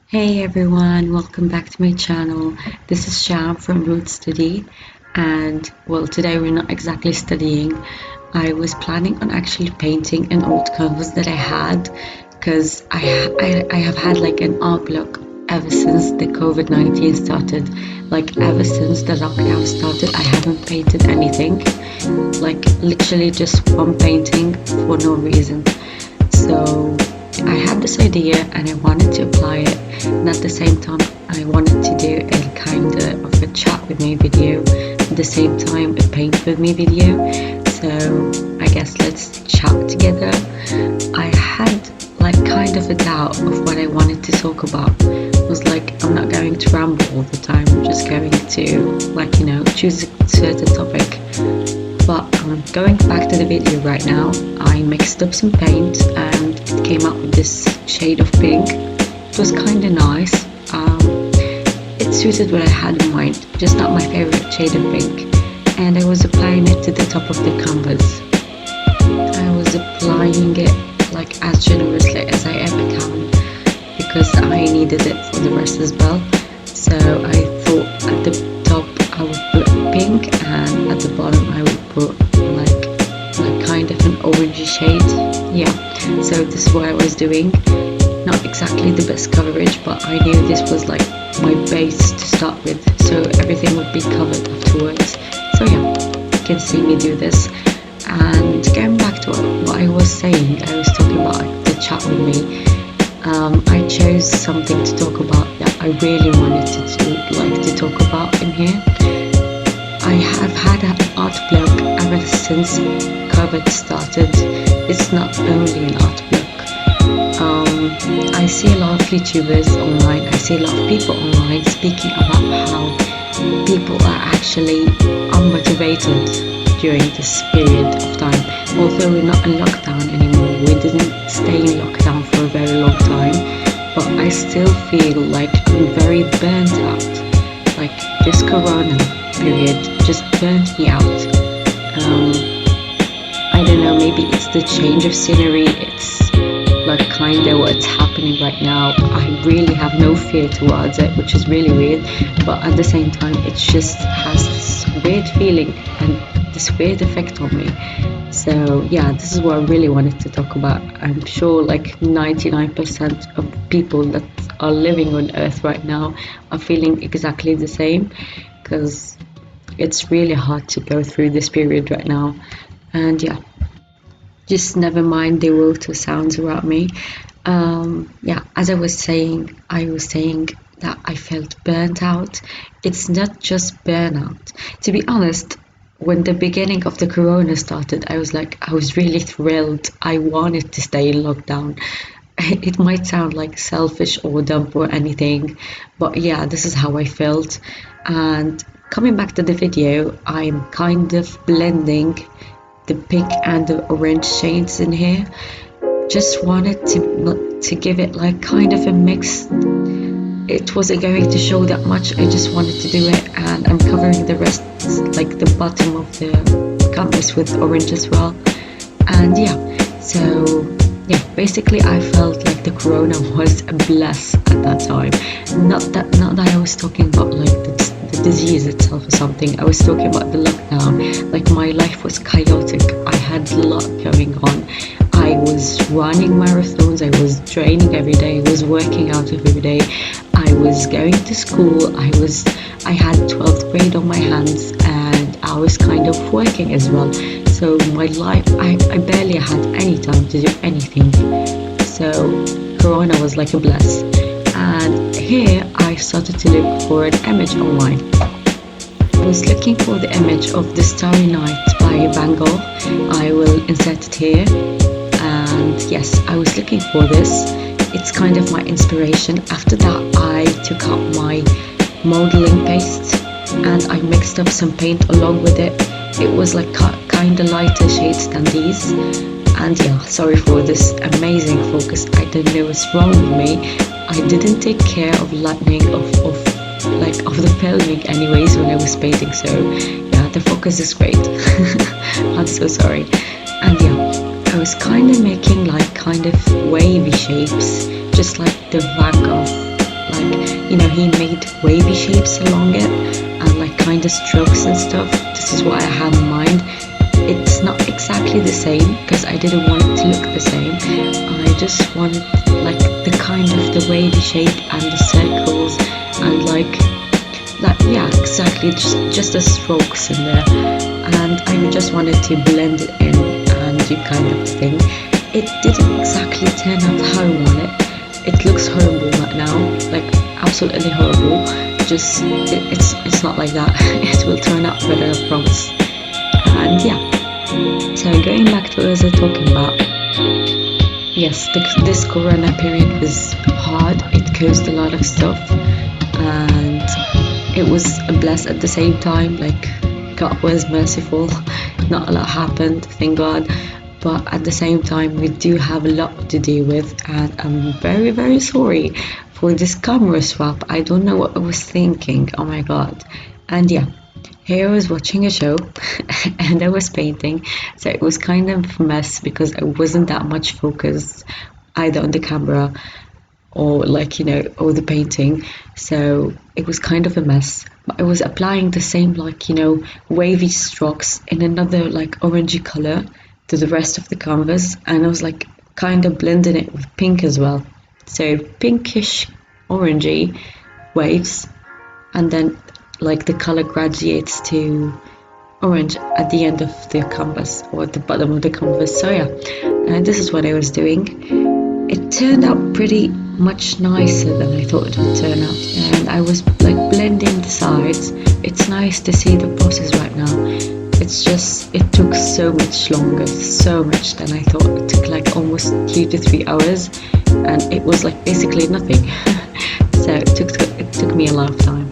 Hey everyone, welcome back to my channel. This is Sham from Root Study, and well, today we're not exactly studying. I was planning on actually painting an old canvas that I had because I have had like an art block ever since the COVID-19 started. Like ever since the lockdown started, I haven't painted anything. Like literally just one painting for no reason. So I had this idea and I wanted to apply it, and at the same time I wanted to do a kind of a chat with me video, at the same time a paint with me video. So I guess let's chat together. I had like kind of a doubt of what I wanted to talk about. I was like, I'm not going to ramble all the time, I'm just going to like, choose a certain topic. But going back to the video right now, I mixed up some paint and it came out with this shade of pink. It was kind of nice. It suited what I had in mind, just not my favorite shade of pink. And I was applying it to the top of the canvas. I was applying it like as generously as I ever can because I needed it for the rest as well. So I thought at the top I would put pink and at the bottom I would put like kind of an orangey shade. Yeah, so this is what I was doing. Not exactly the best coverage, but I knew this was like my base to start with, so everything would be covered afterwards. So yeah, you can see me do this. And going back to what I was saying, I was talking about the chat with me. I chose something to talk about that I really wanted to talk about in here. I have had an art blog ever since COVID started. It's not only an art blog. I see a lot of YouTubers online, I see a lot of people online speaking about how people are actually unmotivated during this period of time. Although we're not in lockdown anymore, we didn't stay in lockdown for a very long time, but I still feel like I'm very burnt out. Like this corona period just burnt me out. I don't know, maybe it's the change of scenery, it's like kind of what's happening right now. I really have no fear towards it, which is really weird, but at the same time it just has this weird feeling and this weird effect on me. So yeah, this is what I really wanted to talk about. I'm sure like 99% of people that are living on earth right now are feeling exactly the same, because it's really hard to go through this period right now. And yeah, just never mind the water sounds around me. Yeah, as I was saying that I felt burnt out. It's not just burnout. To be honest, when the beginning of the corona started, I was really thrilled. I wanted to stay in lockdown. It might sound like selfish or dumb or anything, but yeah, this is how I felt. And coming back to the video, I'm kind of blending the pink and the orange shades in here. Just wanted to give it like kind of a mix. It wasn't going to show that much, I just wanted to do it, and I'm covering the rest, like the bottom of the canvas, with orange as well. And yeah, so yeah, basically I felt like the corona was a bless at that time. Not that I was talking about like the disease itself or something. I was talking about the lockdown. Like my life was chaotic, I had a lot going on. I was running marathons, I was training every day, I was working out every day, I was going to school, I had 12th grade on my hands, and I was kind of working as well. So my life, I barely had any time to do anything. So corona was like a bless. And here I started to look for an image online. I was looking for the image of the Starry Night by Van Gogh. I will insert it here. And yes, I was looking for this. It's kind of my inspiration. After that, I took out my modeling paste and I mixed up some paint along with it. It was like kind of lighter shades than these. And yeah, sorry for this amazing focus. I don't know what's wrong with me. I didn't take care of lightening of the filming anyways when I was painting. So yeah, the focus is great. I'm so sorry. And yeah, I was kind of making like kind of wavy shapes, just like the Van Gogh. Like, he made wavy shapes along it and like kind of strokes and stuff. This is what I have in mind. It's not exactly the same because I didn't want it to look the same. I just wanted like the kind of the wavy shape and the circles and like yeah, exactly, just the strokes in there. And I just wanted to blend it in and do kind of thing. It didn't exactly turn out how I wanted. It looks horrible right now, like absolutely horrible. Just it's not like that. It will turn out better, I promise. And yeah, so going back to what I was talking about. Yes, this Corona period was hard. It caused a lot of stuff, and it was a bless at the same time. Like, God was merciful. Not a lot happened, thank God. But at the same time, we do have a lot to deal with, and I'm very, very sorry for this camera swap. I don't know what I was thinking. Oh my God. And yeah, here I was watching a show and I was painting, so it was kind of a mess because I wasn't that much focused either on the camera or like or the painting, so it was kind of a mess. But I was applying the same like wavy strokes in another like orangey color to the rest of the canvas, and I was like kind of blending it with pink as well, so pinkish orangey waves, and then like the color graduates to orange at the end of the canvas or at the bottom of the canvas. So yeah, and this is what I was doing. It turned out pretty much nicer than I thought it would turn out, and I was like blending the sides. It's nice to see the process right now. It's just it took so much longer, so much than I thought. It took like almost 2 to 3 hours, and it was like basically nothing. So it took me a lot of time.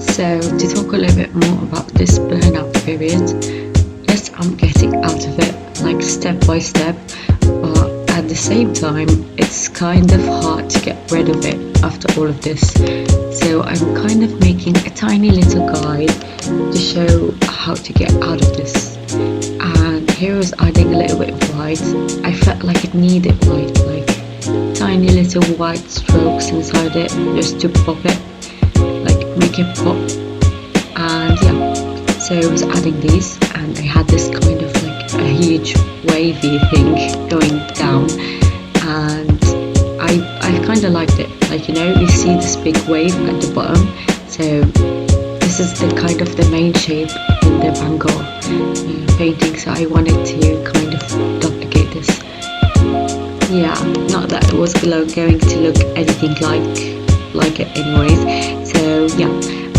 So to talk a little bit more about this burnout period, yes, I'm getting out of it like step by step, but at the same time, it's kind of hard to get rid of it after all of this. So I'm kind of making a tiny little guide to show how to get out of this. And here I was adding a little bit of white. I felt like it needed white, like tiny little white strokes inside it just to pop it, like make it pop. And yeah, so I was adding these, and I had this kind of like a huge wavy thing going down, and I kind of liked it. Like you see this big wave at the bottom, so this is the kind of the main shape in the Van Gogh painting, so I wanted to kind of duplicate this. Yeah, not that it was going to look anything like it anyways. So yeah,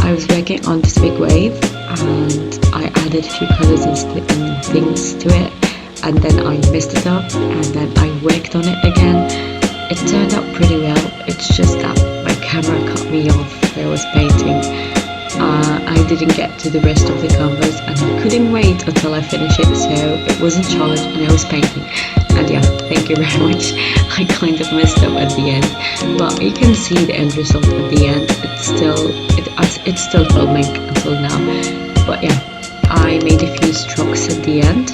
I was working on this big wave, and I added a few colors and things to it, and then I messed it up, and then I worked on it again. It turned out pretty well. It's just that my camera cut me off where I was painting. I didn't get to the rest of the canvas, and I couldn't wait until I finished it, so it was in charge and I was painting. And yeah, thank you very much. I kind of messed up at the end, but you can see the end result at the end. It's still filming until now. But yeah, I made a few strokes at the end,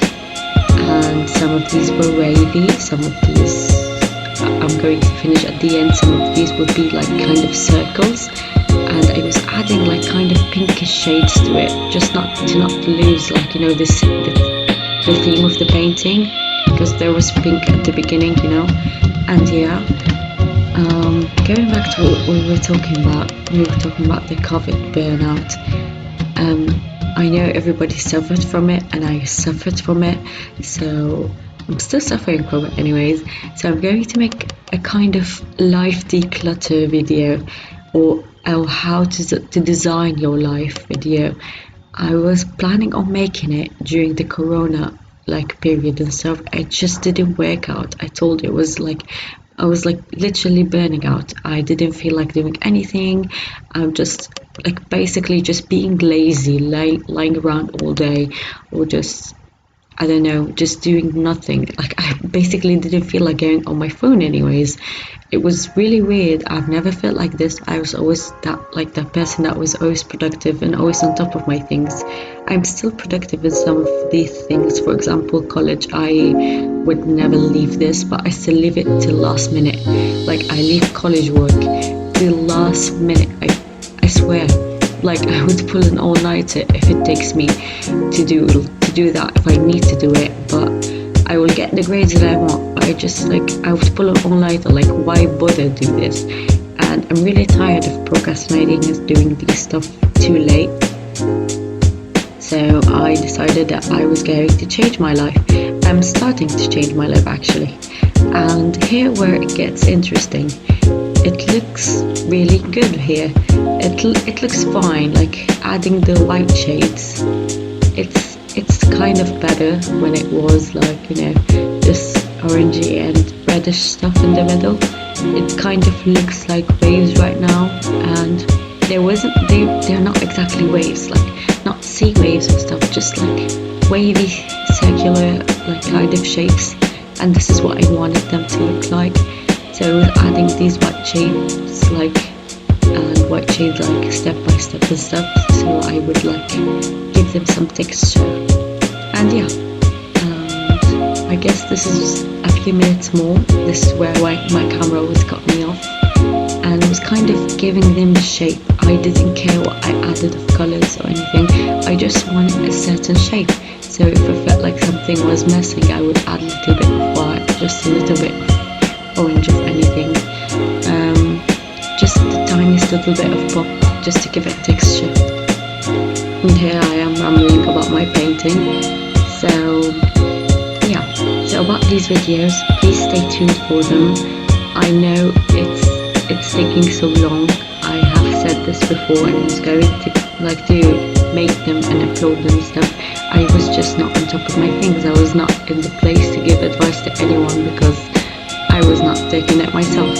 and some of these were wavy, some of these I'm going to finish at the end. Some of these would be like kind of circles, and I was adding like kind of pinkish shades to it, just not to lose like the theme of the painting, because there was pink at the beginning. And yeah, going back to what we were talking about the COVID burnout. I know everybody suffered from it, and I suffered from it, so I'm still suffering from it anyways. So I'm going to make a kind of life declutter video, or how to design your life video. I was planning on making it during the corona period and stuff. It just didn't work out. I was like literally burning out. I didn't feel like doing anything. I'm just basically just being lazy, lying around all day, or just I don't know, just doing nothing. Like I basically didn't feel like going on my phone anyways. It was really weird. I've never felt like this. I was always that person that was always productive and always on top of my things. I'm still productive in some of these things. For example, college. I would never leave this, but I still leave it till last minute. Like I leave college work till last minute. I swear. Like I would pull an all-nighter if it takes me to do that, if I need to do it. But I will get the grades that I want. But I would pull an all-nighter. Like why bother do this? And I'm really tired of procrastinating and doing this stuff too late. So I decided that I was going to change my life. I'm starting to change my life actually. And here where it gets interesting. It looks really good here. It looks fine, like adding the white shades. It's kind of better when it was like, just orangey and reddish stuff in the middle. It kind of looks like waves right now, and they're not exactly waves, like not sea waves and stuff, just like wavy circular like kind of shapes. And this is what I wanted them to look like. So I was adding these white shades like step by step and stuff, so I would like give them some texture. And yeah, I guess this is a few minutes more. This is where my camera was cut me off, and was kind of giving them shape. I didn't care what I added of colors or anything. I just wanted a certain shape. So if I felt like something was missing, I would add a little bit of white, just a little bit of orange of anything. Just the tiniest little bit of pop, just to give it texture. And here I am rambling about my painting. So yeah, so about these videos, please stay tuned for them. I know it's taking so long. I have said this before, and I was going to make them and upload them and stuff. I was just not on top of my things. I was not in the place to give advice to anyone because I was not taking it myself.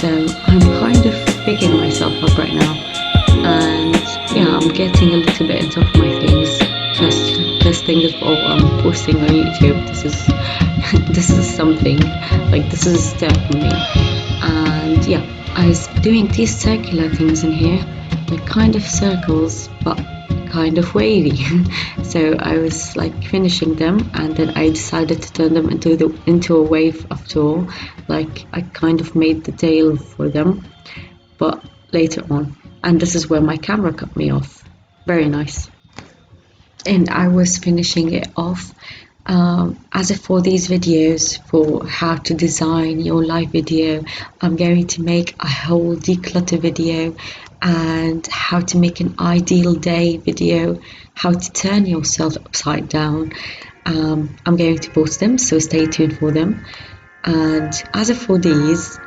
So I'm kind of picking myself up right now, and yeah, I'm getting a little bit on top of my things. First thing of all, I'm posting on YouTube. This is something, like this is a step for me. And yeah, I was doing these circular things in here, like kind of circles, but kind of wavy. So I was like finishing them, and then I decided to turn them into a wave after all. Like I kind of made the tail for them, but later on. And this is where my camera cut me off. Very nice. And I was finishing it off. As if for these videos, for how to design your live video, I'm going to make a whole declutter video, and how to make an ideal day video, how to turn yourself upside down. I'm going to post them, so stay tuned for them. And as if for these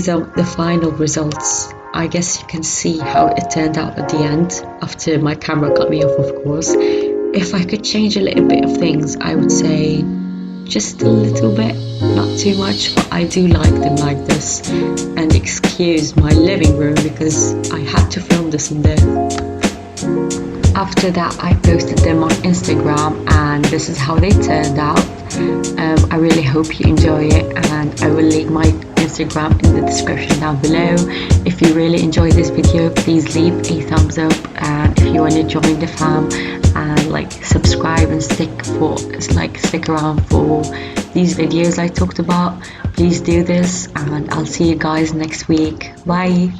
are the final results. I guess you can see how it turned out at the end, after my camera cut me off, of course. If I could change a little bit of things, I would say just a little bit, not too much, but I do like them like this. And excuse my living room because I had to film this in there. After that, I posted them on Instagram, and this is how they turned out. I really hope you enjoy it, and I will leave my Instagram in the description down below. If you really enjoyed this video, please leave a thumbs up, and if you want to join the fam and like subscribe and stick around for these videos I talked about, please do this, and I'll see you guys next week. Bye.